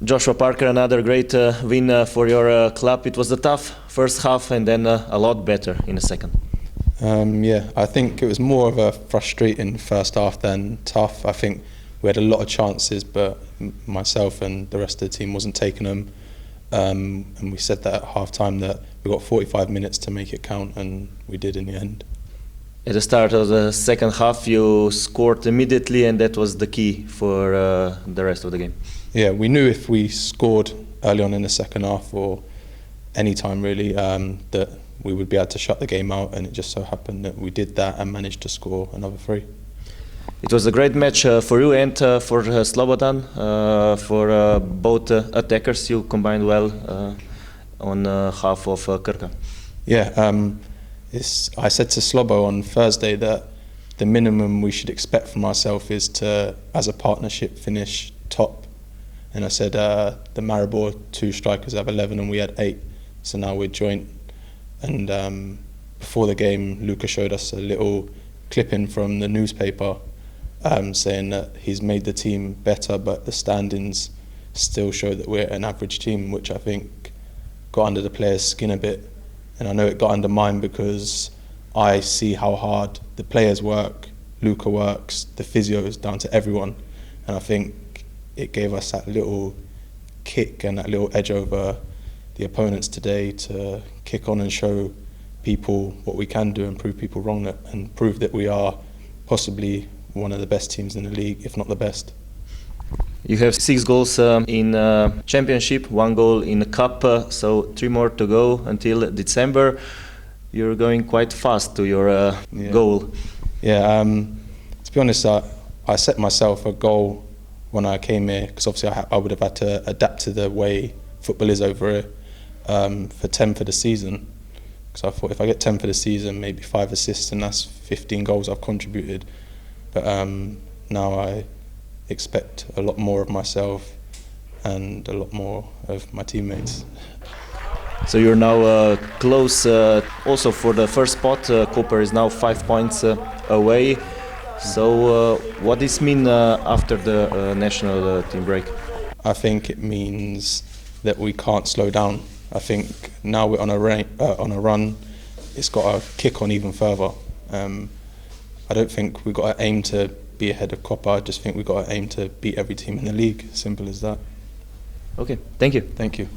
Joshua Parker, another great win for your club. It was a tough first half and then a lot better in the second. Yeah, I think it was more of a frustrating first half than tough. I think we had a lot of chances, but myself and the rest of the team wasn't taking them. And we said that at half time that we got 45 minutes to make it count, and we did in the end. At the start of the second half, you scored immediately, and that was the key for the rest of the game. Yeah, we knew if we scored early on in the second half, or any time really, that we would be able to shut the game out, and it just so happened that we did that and managed to score another 3. It was a great match for you and for Slobodan. For both attackers, you combined well on half of Krka. Yeah, I said to Slobo on Thursday that the minimum we should expect from ourselves is to, as a partnership, finish top. And I said the Maribor 2 strikers have 11 and we had 8, so now we're joint. And before the game, Luca showed us a little clipping from the newspaper saying that he's made the team better, but the standings still show that we're an average team, which I think got under the players' skin a bit. And I know it got under mine because I see how hard the players work, Luca works, the physio is down to everyone. And I think it gave us that little kick and that little edge over the opponents today to kick on and show people what we can do and prove people wrong and prove that we are possibly one of the best teams in the league, if not the best. You have 6 goals in championship, 1 goal in the cup, so 3 more to go until December. You're going quite fast to your goal. Yeah, to be honest, I set myself a goal when I came here, because obviously I would have had to adapt to the way football is over here, for 10 for the season. Because I thought if I get 10 for the season, maybe 5 assists, and that's 15 goals I've contributed. But now I expect a lot more of myself and a lot more of my teammates. So you're now close also for the first spot. Cooper is now 5 points away. So what does this mean after the national team break? I think it means that we can't slow down. I think now we're on a run, it's got to kick on even further. I don't think we've got to aim to be ahead of Copper. I just think we've got to aim to beat every team in the league. Simple as that. Okay, thank you. Thank you.